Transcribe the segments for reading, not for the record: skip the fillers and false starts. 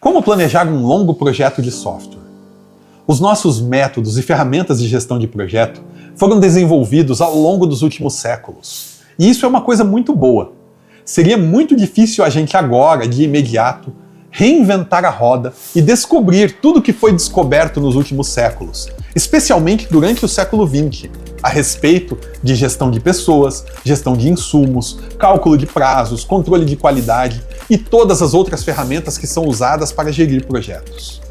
Como planejar um longo projeto de software? Os nossos métodos e ferramentas de gestão de projeto foram desenvolvidos ao longo dos últimos séculos. E isso é uma coisa muito boa. Seria muito difícil a gente agora, de imediato, reinventar a roda e descobrir tudo que foi descoberto nos últimos séculos, especialmente durante o século XX, a respeito de gestão de pessoas, gestão de insumos, cálculo de prazos, controle de qualidade e todas as outras ferramentas que são usadas para gerir projetos.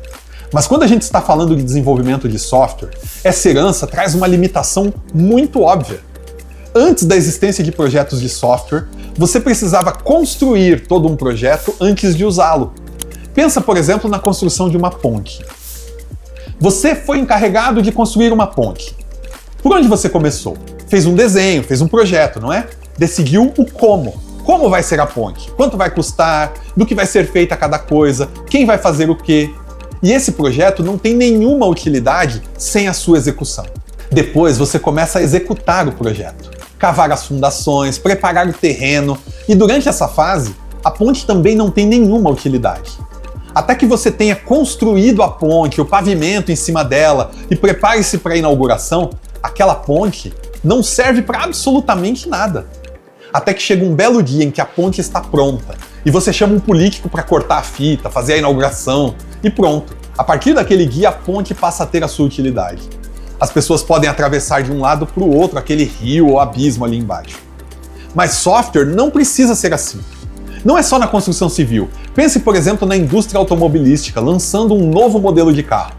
Mas quando a gente está falando de desenvolvimento de software, essa herança traz uma limitação muito óbvia. Antes da existência de projetos de software, você precisava construir todo um projeto antes de usá-lo. Pensa, por exemplo, na construção de uma ponte. Você foi encarregado de construir uma ponte. Por onde você começou? Fez um desenho, fez um projeto, não é? Decidiu o como. Como vai ser a ponte? Quanto vai custar? Do que vai ser feita cada coisa? Quem vai fazer o quê? E esse projeto não tem nenhuma utilidade sem a sua execução. Depois você começa a executar o projeto, cavar as fundações, preparar o terreno, e durante essa fase, a ponte também não tem nenhuma utilidade. Até que você tenha construído a ponte, o pavimento em cima dela e prepare-se para a inauguração, aquela ponte não serve para absolutamente nada. Até que chega um belo dia em que a ponte está pronta e você chama um político para cortar a fita, fazer a inauguração e pronto. A partir daquele dia a ponte passa a ter a sua utilidade. As pessoas podem atravessar de um lado para o outro aquele rio ou abismo ali embaixo. Mas software não precisa ser assim. Não é só na construção civil. Pense, por exemplo, na indústria automobilística, lançando um novo modelo de carro.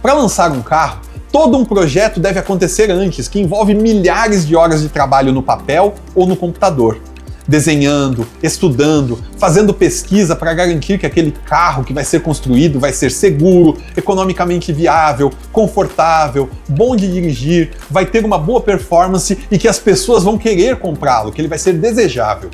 Para lançar um carro, todo um projeto deve acontecer antes, que envolve milhares de horas de trabalho no papel ou no computador. Desenhando, estudando, fazendo pesquisa para garantir que aquele carro que vai ser construído vai ser seguro, economicamente viável, confortável, bom de dirigir, vai ter uma boa performance e que as pessoas vão querer comprá-lo, que ele vai ser desejável.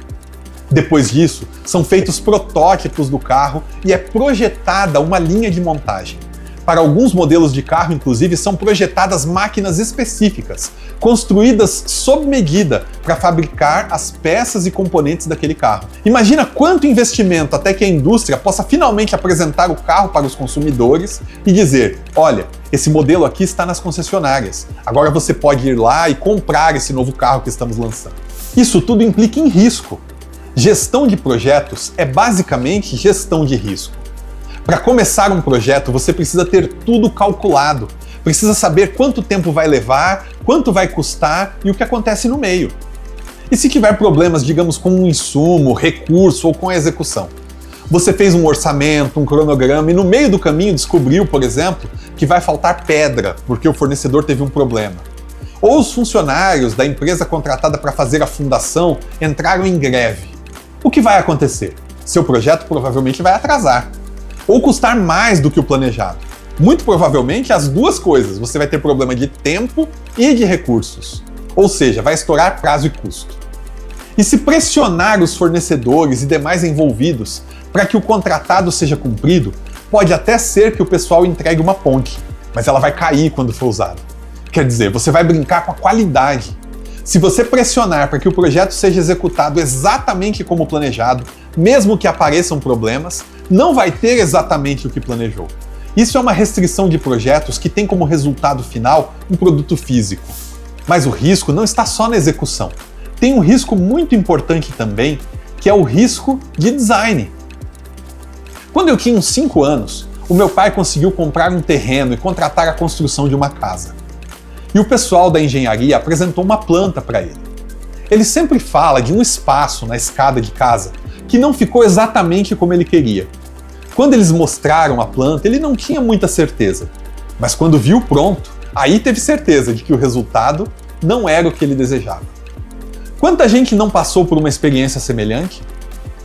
Depois disso, são feitos protótipos do carro e é projetada uma linha de montagem. Para alguns modelos de carro, inclusive, são projetadas máquinas específicas, construídas sob medida para fabricar as peças e componentes daquele carro. Imagina quanto investimento até que a indústria possa finalmente apresentar o carro para os consumidores e dizer: olha, esse modelo aqui está nas concessionárias, agora você pode ir lá e comprar esse novo carro que estamos lançando. Isso tudo implica em risco. Gestão de projetos é basicamente gestão de risco. Para começar um projeto, você precisa ter tudo calculado. Precisa saber quanto tempo vai levar, quanto vai custar e o que acontece no meio. E se tiver problemas, digamos, com um insumo, recurso ou com a execução? Você fez um orçamento, um cronograma e no meio do caminho descobriu, por exemplo, que vai faltar pedra porque o fornecedor teve um problema. Ou os funcionários da empresa contratada para fazer a fundação entraram em greve. O que vai acontecer? Seu projeto provavelmente vai atrasar. Ou custar mais do que o planejado. Muito provavelmente as duas coisas. Você vai ter problema de tempo e de recursos. Ou seja, vai estourar prazo e custo. E se pressionar os fornecedores e demais envolvidos para que o contratado seja cumprido, pode até ser que o pessoal entregue uma ponte, mas ela vai cair quando for usada. Quer dizer, você vai brincar com a qualidade. Se você pressionar para que o projeto seja executado exatamente como planejado, mesmo que apareçam problemas, não vai ter exatamente o que planejou. Isso é uma restrição de projetos que tem como resultado final um produto físico. Mas o risco não está só na execução. Tem um risco muito importante também, que é o risco de design. Quando eu tinha uns 5 anos, o meu pai conseguiu comprar um terreno e contratar a construção de uma casa. E o pessoal da engenharia apresentou uma planta para ele. Ele sempre fala de um espaço na escada de casa que não ficou exatamente como ele queria. Quando eles mostraram a planta, ele não tinha muita certeza. Mas quando viu pronto, aí teve certeza de que o resultado não era o que ele desejava. Quanta gente não passou por uma experiência semelhante?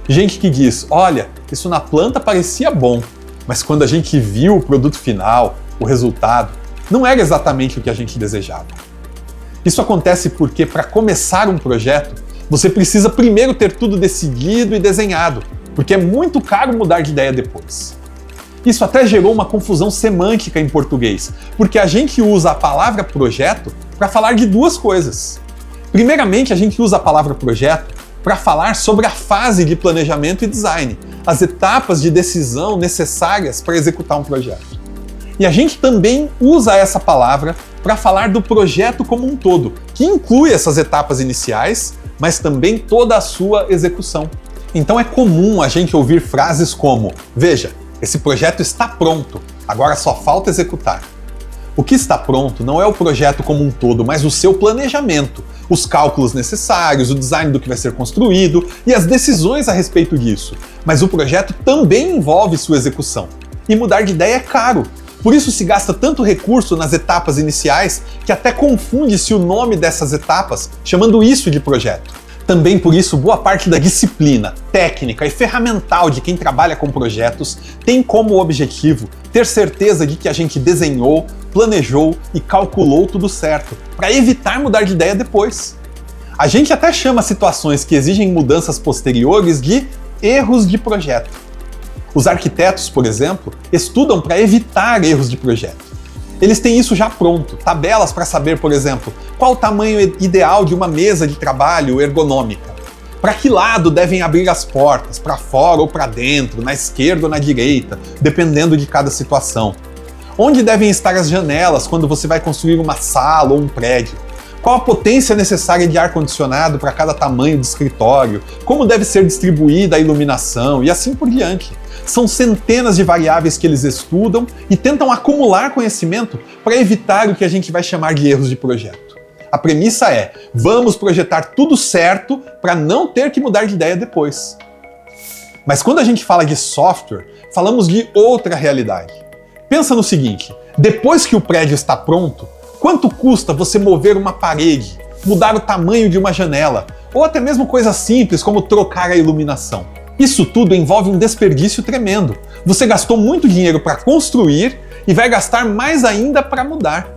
Gente que diz: olha, isso na planta parecia bom, mas quando a gente viu o produto final, o resultado, não era exatamente o que a gente desejava. Isso acontece porque, para começar um projeto, você precisa primeiro ter tudo decidido e desenhado, porque é muito caro mudar de ideia depois. Isso até gerou uma confusão semântica em português, porque a gente usa a palavra projeto para falar de duas coisas. Primeiramente, a gente usa a palavra projeto para falar sobre a fase de planejamento e design, as etapas de decisão necessárias para executar um projeto. E a gente também usa essa palavra para falar do projeto como um todo, que inclui essas etapas iniciais, mas também toda a sua execução. Então é comum a gente ouvir frases como: veja, esse projeto está pronto, agora só falta executar. O que está pronto não é o projeto como um todo, mas o seu planejamento, os cálculos necessários, o design do que vai ser construído e as decisões a respeito disso. Mas o projeto também envolve sua execução. E mudar de ideia é caro. Por isso se gasta tanto recurso nas etapas iniciais que até confunde-se o nome dessas etapas, chamando isso de projeto. Também por isso, boa parte da disciplina, técnica e ferramental de quem trabalha com projetos tem como objetivo ter certeza de que a gente desenhou, planejou e calculou tudo certo, para evitar mudar de ideia depois. A gente até chama situações que exigem mudanças posteriores de erros de projeto. Os arquitetos, por exemplo, estudam para evitar erros de projeto. Eles têm isso já pronto, tabelas para saber, por exemplo, qual o tamanho ideal de uma mesa de trabalho ergonômica, para que lado devem abrir as portas, para fora ou para dentro, na esquerda ou na direita, dependendo de cada situação. Onde devem estar as janelas quando você vai construir uma sala ou um prédio? Qual a potência necessária de ar-condicionado para cada tamanho de escritório? Como deve ser distribuída a iluminação? E assim por diante. São centenas de variáveis que eles estudam e tentam acumular conhecimento para evitar o que a gente vai chamar de erros de projeto. A premissa é: vamos projetar tudo certo para não ter que mudar de ideia depois. Mas quando a gente fala de software, falamos de outra realidade. Pensa no seguinte: depois que o prédio está pronto, quanto custa você mover uma parede, mudar o tamanho de uma janela, ou até mesmo coisas simples como trocar a iluminação? Isso tudo envolve um desperdício tremendo. Você gastou muito dinheiro para construir e vai gastar mais ainda para mudar.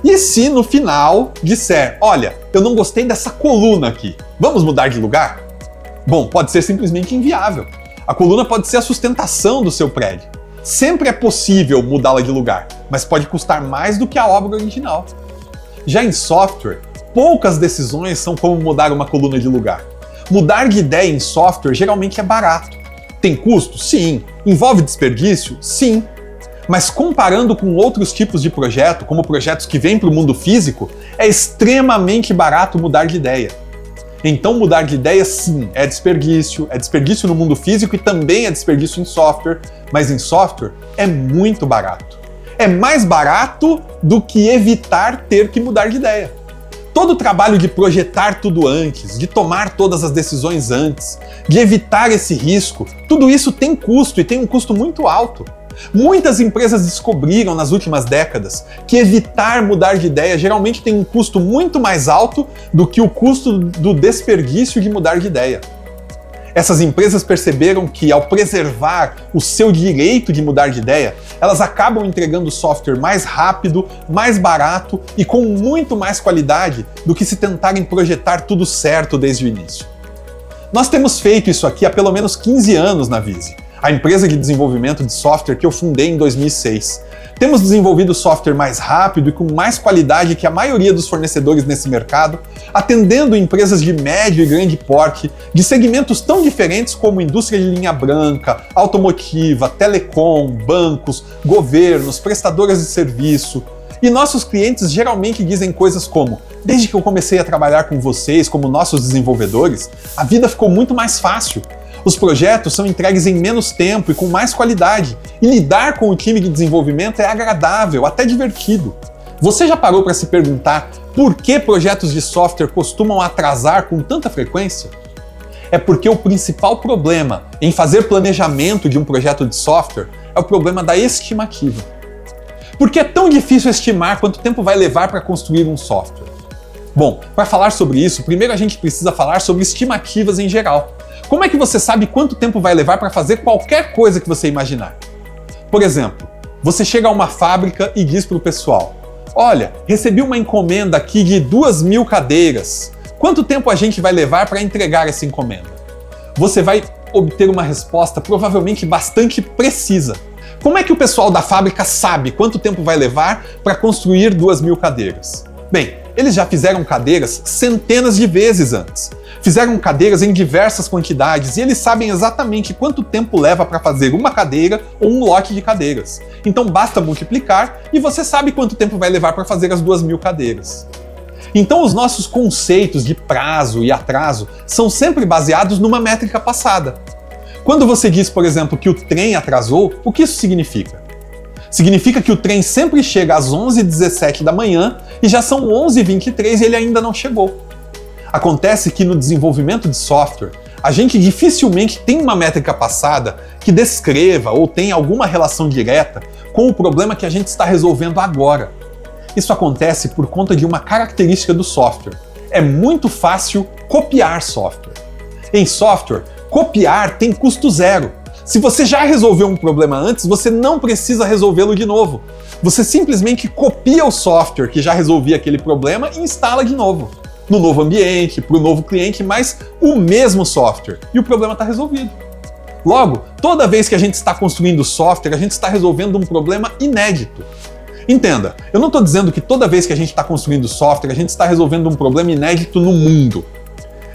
E se no final disser: olha, eu não gostei dessa coluna aqui, vamos mudar de lugar? Bom, pode ser simplesmente inviável. A coluna pode ser a sustentação do seu prédio. Sempre é possível mudá-la de lugar, mas pode custar mais do que a obra original. Já em software, poucas decisões são como mudar uma coluna de lugar. Mudar de ideia em software geralmente é barato. Tem custo? Sim. Envolve desperdício? Sim. Mas comparando com outros tipos de projeto, como projetos que vêm para o mundo físico, é extremamente barato mudar de ideia. Então mudar de ideia sim, é desperdício no mundo físico e também é desperdício em software, mas em software é muito barato. É mais barato do que evitar ter que mudar de ideia. Todo o trabalho de projetar tudo antes, de tomar todas as decisões antes, de evitar esse risco, tudo isso tem custo e tem um custo muito alto. Muitas empresas descobriram nas últimas décadas que evitar mudar de ideia geralmente tem um custo muito mais alto do que o custo do desperdício de mudar de ideia. Essas empresas perceberam que, ao preservar o seu direito de mudar de ideia, elas acabam entregando software mais rápido, mais barato e com muito mais qualidade do que se tentarem projetar tudo certo desde o início. Nós temos feito isso aqui há pelo menos 15 anos na Vize, a empresa de desenvolvimento de software que eu fundei em 2006. Temos desenvolvido software mais rápido e com mais qualidade que a maioria dos fornecedores nesse mercado, atendendo empresas de médio e grande porte, de segmentos tão diferentes como indústria de linha branca, automotiva, telecom, bancos, governos, prestadoras de serviço. E nossos clientes geralmente dizem coisas como: desde que eu comecei a trabalhar com vocês como nossos desenvolvedores, a vida ficou muito mais fácil. Os projetos são entregues em menos tempo e com mais qualidade, e lidar com o time de desenvolvimento é agradável, até divertido. Você já parou para se perguntar por que projetos de software costumam atrasar com tanta frequência? É porque o principal problema em fazer planejamento de um projeto de software é o problema da estimativa. Por que é tão difícil estimar quanto tempo vai levar para construir um software? Bom, para falar sobre isso, primeiro a gente precisa falar sobre estimativas em geral. Como é que você sabe quanto tempo vai levar para fazer qualquer coisa que você imaginar? Por exemplo, você chega a uma fábrica e diz para o pessoal: olha, recebi uma encomenda aqui de 2.000 cadeiras. Quanto tempo a gente vai levar para entregar essa encomenda? Você vai obter uma resposta provavelmente bastante precisa. Como é que o pessoal da fábrica sabe quanto tempo vai levar para construir 2.000 cadeiras? Bem, eles já fizeram cadeiras centenas de vezes antes. Fizeram cadeiras em diversas quantidades e eles sabem exatamente quanto tempo leva para fazer uma cadeira ou um lote de cadeiras. Então basta multiplicar e você sabe quanto tempo vai levar para fazer as 2.000 cadeiras. Então os nossos conceitos de prazo e atraso são sempre baseados numa métrica passada. Quando você diz, por exemplo, que o trem atrasou, o que isso significa? Significa que o trem sempre chega às 11h17 da manhã e já são 11h23 e ele ainda não chegou. Acontece que no desenvolvimento de software, a gente dificilmente tem uma métrica passada que descreva ou tenha alguma relação direta com o problema que a gente está resolvendo agora. Isso acontece por conta de uma característica do software. É muito fácil copiar software. Em software, copiar tem custo zero. Se você já resolveu um problema antes, você não precisa resolvê-lo de novo. Você simplesmente copia o software que já resolvia aquele problema e instala de novo. No novo ambiente, para o novo cliente, mas o mesmo software. E o problema está resolvido. Logo, toda vez que a gente está construindo software, a gente está resolvendo um problema inédito. Entenda, eu não estou dizendo que toda vez que a gente está construindo software, a gente está resolvendo um problema inédito no mundo.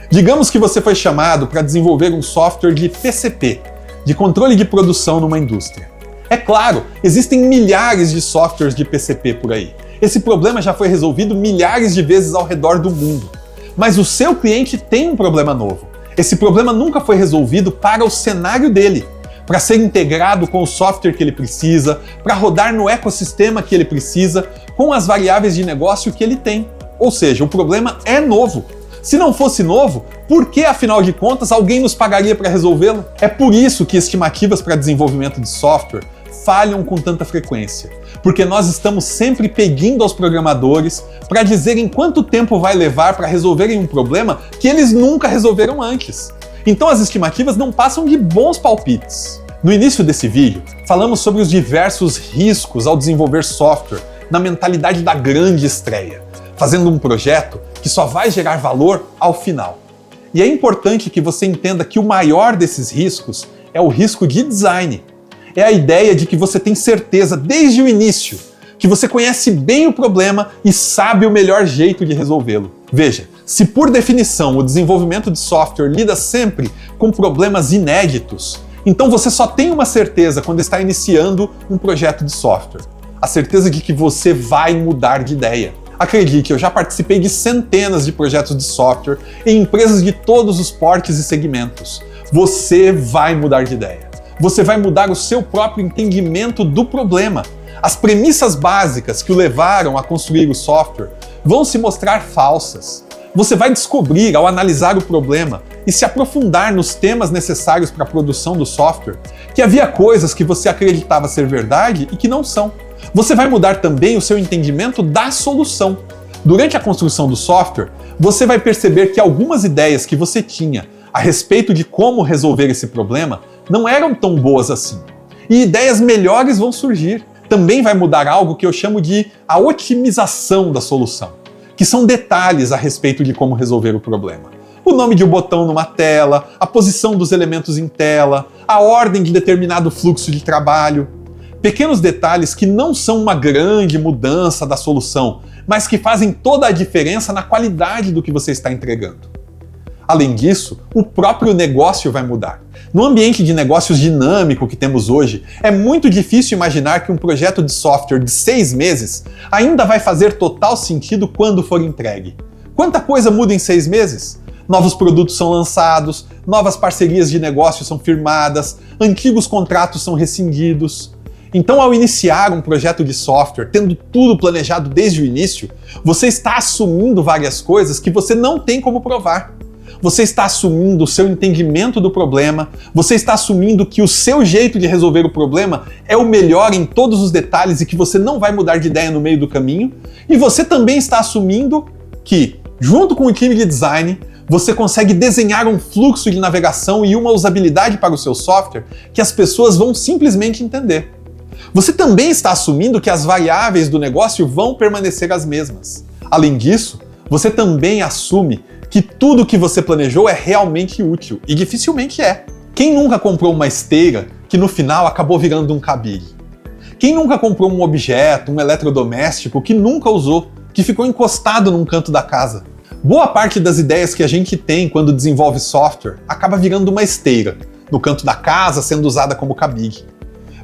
Digamos que você foi chamado para desenvolver um software de PCP, de controle de produção numa indústria. É claro, existem milhares de softwares de PCP por aí. Esse problema já foi resolvido milhares de vezes ao redor do mundo. Mas o seu cliente tem um problema novo. Esse problema nunca foi resolvido para o cenário dele, para ser integrado com o software que ele precisa, para rodar no ecossistema que ele precisa, com as variáveis de negócio que ele tem. Ou seja, o problema é novo. Se não fosse novo, por que, afinal de contas, alguém nos pagaria para resolvê-lo? É por isso que estimativas para desenvolvimento de software falham com tanta frequência, porque nós estamos sempre pedindo aos programadores para dizerem quanto tempo vai levar para resolverem um problema que eles nunca resolveram antes. Então as estimativas não passam de bons palpites. No início desse vídeo, falamos sobre os diversos riscos ao desenvolver software na mentalidade da grande estreia, fazendo um projeto que só vai gerar valor ao final. E é importante que você entenda que o maior desses riscos é o risco de design. É a ideia de que você tem certeza desde o início, que você conhece bem o problema e sabe o melhor jeito de resolvê-lo. Veja, se por definição o desenvolvimento de software lida sempre com problemas inéditos, então você só tem uma certeza quando está iniciando um projeto de software. A certeza de que você vai mudar de ideia. Acredite, eu já participei de centenas de projetos de software em empresas de todos os portes e segmentos. Você vai mudar de ideia. Você vai mudar o seu próprio entendimento do problema. As premissas básicas que o levaram a construir o software vão se mostrar falsas. Você vai descobrir, ao analisar o problema e se aprofundar nos temas necessários para a produção do software, que havia coisas que você acreditava ser verdade e que não são. Você vai mudar também o seu entendimento da solução. Durante a construção do software, você vai perceber que algumas ideias que você tinha a respeito de como resolver esse problema não eram tão boas assim. E ideias melhores vão surgir. Também vai mudar algo que eu chamo de a otimização da solução, que são detalhes a respeito de como resolver o problema. O nome de um botão numa tela, a posição dos elementos em tela, a ordem de determinado fluxo de trabalho. Pequenos detalhes que não são uma grande mudança da solução, mas que fazem toda a diferença na qualidade do que você está entregando. Além disso, o próprio negócio vai mudar. No ambiente de negócios dinâmico que temos hoje, é muito difícil imaginar que um projeto de software de 6 meses ainda vai fazer total sentido quando for entregue. Quanta coisa muda em 6 meses? Novos produtos são lançados, novas parcerias de negócio são firmadas, antigos contratos são rescindidos. Então, ao iniciar um projeto de software, tendo tudo planejado desde o início, você está assumindo várias coisas que você não tem como provar. Você está assumindo o seu entendimento do problema, você está assumindo que o seu jeito de resolver o problema é o melhor em todos os detalhes e que você não vai mudar de ideia no meio do caminho, e você também está assumindo que, junto com o time de design, você consegue desenhar um fluxo de navegação e uma usabilidade para o seu software que as pessoas vão simplesmente entender. Você também está assumindo que as variáveis do negócio vão permanecer as mesmas. Além disso, você também assume que tudo que você planejou é realmente útil, e dificilmente é. Quem nunca comprou uma esteira que no final acabou virando um cabide? Quem nunca comprou um objeto, um eletrodoméstico que nunca usou, que ficou encostado num canto da casa? Boa parte das ideias que a gente tem quando desenvolve software acaba virando uma esteira, no canto da casa, sendo usada como cabide.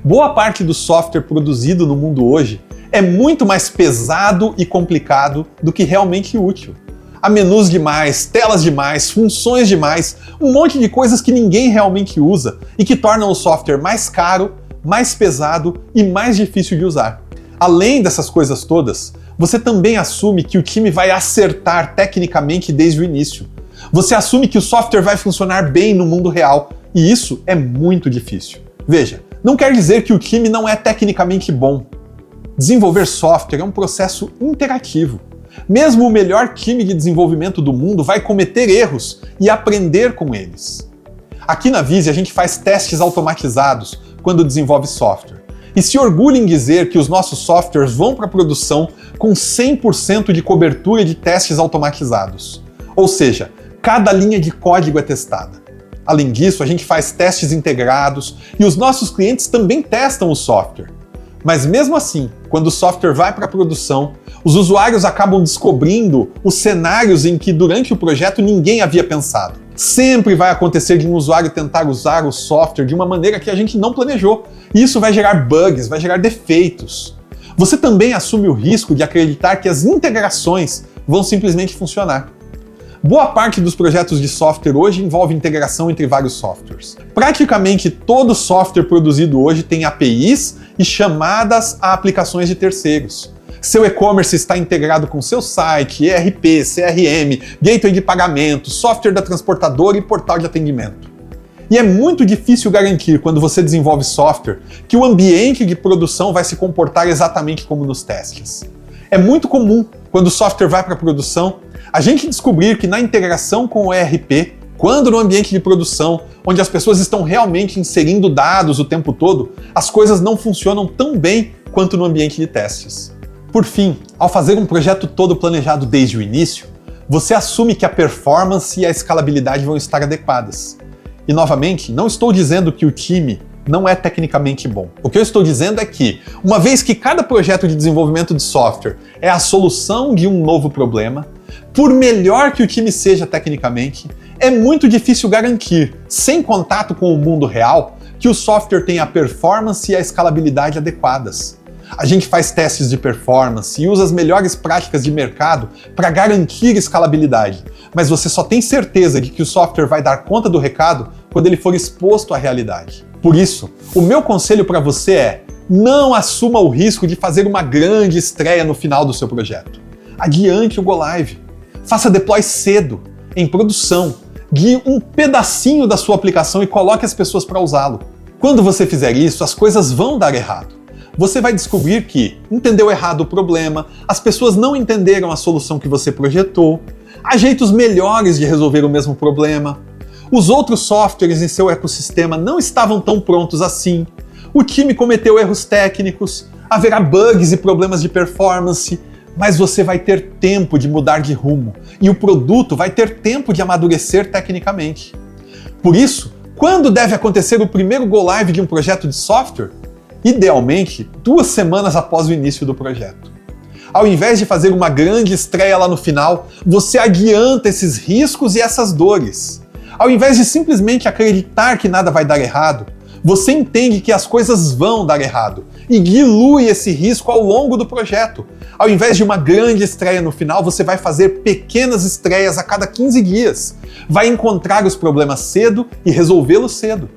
Boa parte do software produzido no mundo hoje é muito mais pesado e complicado do que realmente útil. Há menus demais, telas demais, funções demais, um monte de coisas que ninguém realmente usa e que tornam o software mais caro, mais pesado e mais difícil de usar. Além dessas coisas todas, você também assume que o time vai acertar tecnicamente desde o início. Você assume que o software vai funcionar bem no mundo real, e isso é muito difícil. Veja, não quer dizer que o time não é tecnicamente bom. Desenvolver software é um processo interativo. Mesmo o melhor time de desenvolvimento do mundo vai cometer erros e aprender com eles. Aqui na Vize a gente faz testes automatizados quando desenvolve software. E se orgulha em dizer que os nossos softwares vão para a produção com 100% de cobertura de testes automatizados. Ou seja, cada linha de código é testada. Além disso, a gente faz testes integrados e os nossos clientes também testam o software. Mas mesmo assim, quando o software vai para a produção, os usuários acabam descobrindo os cenários em que durante o projeto ninguém havia pensado. Sempre vai acontecer de um usuário tentar usar o software de uma maneira que a gente não planejou. E isso vai gerar bugs, vai gerar defeitos. Você também assume o risco de acreditar que as integrações vão simplesmente funcionar. Boa parte dos projetos de software hoje envolve integração entre vários softwares. Praticamente todo software produzido hoje tem APIs e chamadas a aplicações de terceiros. Seu e-commerce está integrado com seu site, ERP, CRM, gateway de pagamento, software da transportadora e portal de atendimento. E é muito difícil garantir, quando você desenvolve software, que o ambiente de produção vai se comportar exatamente como nos testes. É muito comum, quando o software vai para a produção, a gente descobrir que na integração com o ERP, quando no ambiente de produção, onde as pessoas estão realmente inserindo dados o tempo todo, as coisas não funcionam tão bem quanto no ambiente de testes. Por fim, ao fazer um projeto todo planejado desde o início, você assume que a performance e a escalabilidade vão estar adequadas. E novamente, não estou dizendo que o time não é tecnicamente bom. O que eu estou dizendo é que, uma vez que cada projeto de desenvolvimento de software é a solução de um novo problema, por melhor que o time seja tecnicamente, é muito difícil garantir, sem contato com o mundo real, que o software tenha a performance e a escalabilidade adequadas. A gente faz testes de performance e usa as melhores práticas de mercado para garantir escalabilidade, mas você só tem certeza de que o software vai dar conta do recado quando ele for exposto à realidade. Por isso, o meu conselho para você é: não assuma o risco de fazer uma grande estreia no final do seu projeto. Adiante o Go Live. Faça deploy cedo, em produção. Guie um pedacinho da sua aplicação e coloque as pessoas para usá-lo. Quando você fizer isso, as coisas vão dar errado. Você vai descobrir que entendeu errado o problema, as pessoas não entenderam a solução que você projetou, há jeitos melhores de resolver o mesmo problema, os outros softwares em seu ecossistema não estavam tão prontos assim, o time cometeu erros técnicos, haverá bugs e problemas de performance, mas você vai ter tempo de mudar de rumo e o produto vai ter tempo de amadurecer tecnicamente. Por isso, quando deve acontecer o primeiro Go Live de um projeto de software? Idealmente, 2 semanas após o início do projeto. Ao invés de fazer uma grande estreia lá no final, você adianta esses riscos e essas dores. Ao invés de simplesmente acreditar que nada vai dar errado, você entende que as coisas vão dar errado e dilui esse risco ao longo do projeto. Ao invés de uma grande estreia no final, você vai fazer pequenas estreias a cada 15 dias. Vai encontrar os problemas cedo e resolvê-los cedo.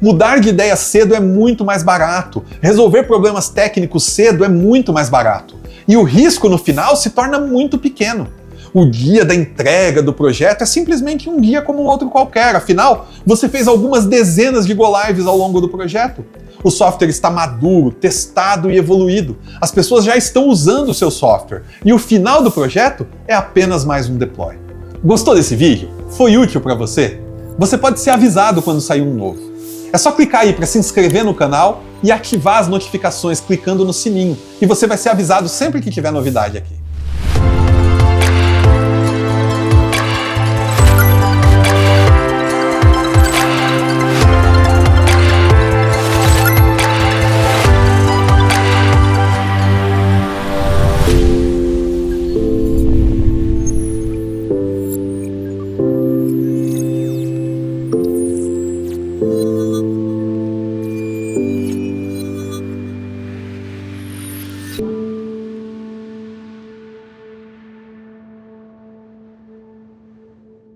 Mudar de ideia cedo é muito mais barato. Resolver problemas técnicos cedo é muito mais barato. E o risco no final se torna muito pequeno. O dia da entrega do projeto é simplesmente um dia como outro qualquer. Afinal, você fez algumas dezenas de go-lives ao longo do projeto. O software está maduro, testado e evoluído. As pessoas já estão usando o seu software. E o final do projeto é apenas mais um deploy. Gostou desse vídeo? Foi útil para você? Você pode ser avisado quando sair um novo. É só clicar aí para se inscrever no canal e ativar as notificações clicando no sininho, e você vai ser avisado sempre que tiver novidade aqui.